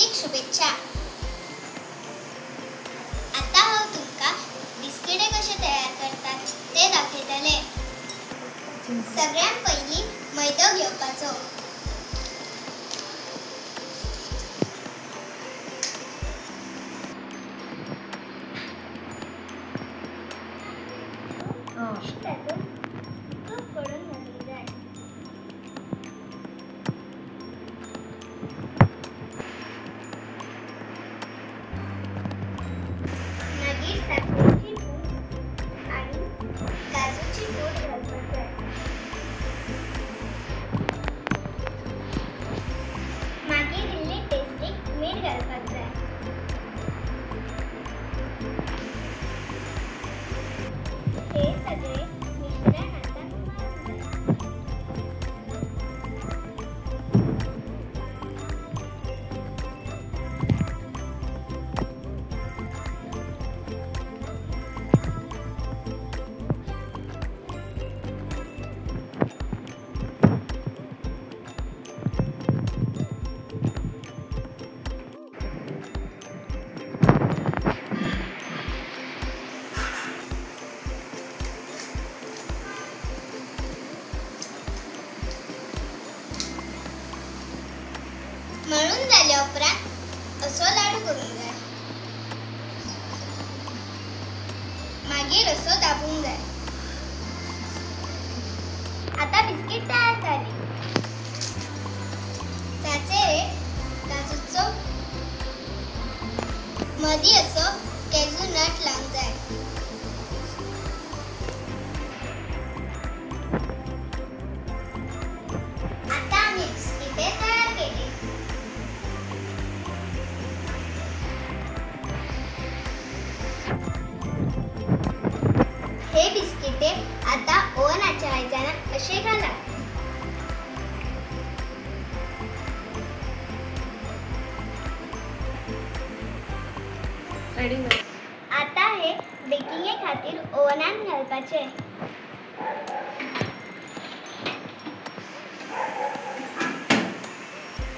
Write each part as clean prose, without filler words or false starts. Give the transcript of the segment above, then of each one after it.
हार्दिक शुभेच्छा। आता हांव तुमकां बिस्किटे कशे तयार करतात ते दाखयतले। सगळ्यात पयलीं मैदो घेवपाचो। तूप करून घालूंक जाय। मागीर साखरेची पूड आणि काजूची पूड घालपाक जाय। मागीर इल्ली टेस्टीक मीठ घालपाक जाय। हे सगळे मिश्रण आता मळूंक जाय। मळून जाल्या उपरांत असो लाडू करूंक जाय। मागीर असो दाबूंक जाय। आता बिस्किट तयार जाली। ताचेर काजूचो मदीं असो कॅजू नट लावंक जाय। आता आमी बिस्किटे तयार केली। हे बिस्किटे आता ओव्हनाच्या आयदनात असे घाला। आता हे बेकिंगे खातीर ओव्हनात घालपाचे।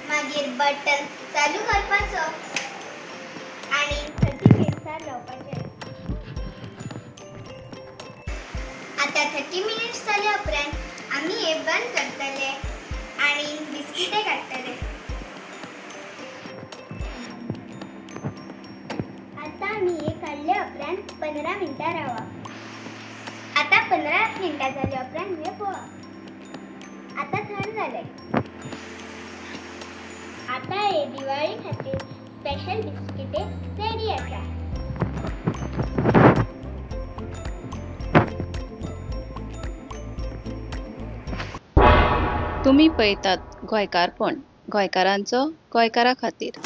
मागीर बटन चालू करपाचो आणि 30 मिनिट्सां लावपाचे। आता 30 मिनिट्स जाल्या उपरांत आमी हे बंद करतले आणि बिस्किटे काडटले। आता आमी हे काडल्या उपरांत 15 मिनिटां रावा। आता 15 मिनिटां जाल्या उपरांत हे पळोवया। आता थंड जाले। आता हे दिवाळी खातीर स्पेशल बिस्किटे रेडी आसा। तुम्ही पळयतात गोंयकारपण, गोंयकारांचो गोंयकारा खातीर।